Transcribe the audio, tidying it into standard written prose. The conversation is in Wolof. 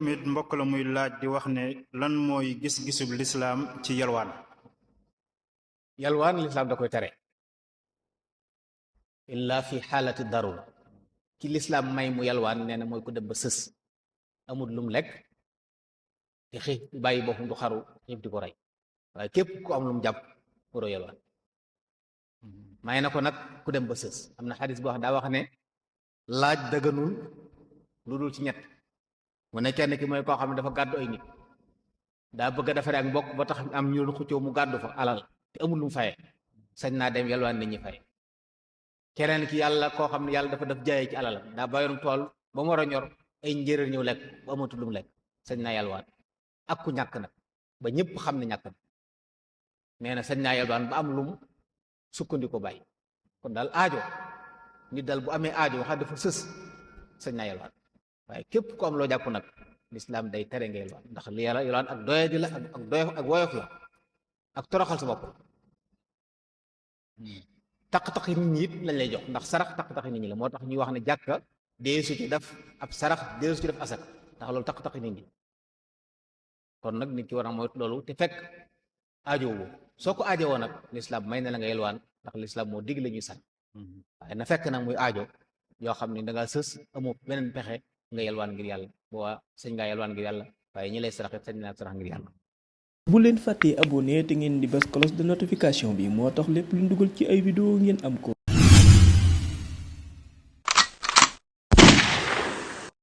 mit mbokk la muy laaj di wax ne lan mooy gis-gisub lislaam ci yalwaan. yalwaan lislaam da koy tere illa fi xaalati darura ki lislaam may mu yalwaan nee na mooy ku dem ba sës amul lum lekk te xiif bàyyi boppam du xaru xiif di ko rey waaye képp ku am lum jàpp waroo yalwaan may na ko nag ku dem ba sës am na xadis boo xam daa wax ne laaj dëgganul lu dul ci ñett mu ne kenn ki mooy koo xam ne dafa gàddu ay nit daa bëgg a defaree ak mbokk ba tax am ñu doon xuccoo mu gàddu fa alal te amul lu mu faye sañ naa dem yalwaan nit ñi faye keneen ki yàlla koo xam ne yàlla dafa def jaayee ci alalam daa bayoon tool ba mu war a ñor ay njéeréer ñëw lekk bu amatul lu mu lekk sañ naa yalwaan ak ku ñàkk nag ba ñëpp xam ne ñàkk na nee na sañ naa yalwaan ba am lu mu sukkandiku bàyyi kon daal aajo nit daal bu amee aajo wax dafa sës sañ naa yalwaan waaye képp ku am loo jàpp nag lislaam day tere nga yalwaan ndax li yàlla yalwaan ak doyadi la ak doy ak woyof la ak toroxal sa bopp taq-taqi nit ñi it lañ lay jox ndax sarax taq-taqi nit ñi la moo tax ñuy wax ne jàkka deesu ci def ab sarax deesu ci def asak ndax loolu taq-taqi nit ñi kon nag nit ki war a moytu loolu te fekk aajowu soo ko aajowoo nag lislaam may na la nga yalwaan ndax lislaam moo dig la ñuy sañ waaye na fekk nag muy aajo yoo xam ne da ngaa sës amoo beneen pexe nga yalwaan ngir yàlla boo sañ ngaa yalwaan ngir yàlla waaye ñi lay sarax sañ naa sarax ngir yàlla. bu leen fàttee abonné te ngeen di bës cloche de notification bi moo tax lépp lu dugal ci ay vidéo ngeen am ko.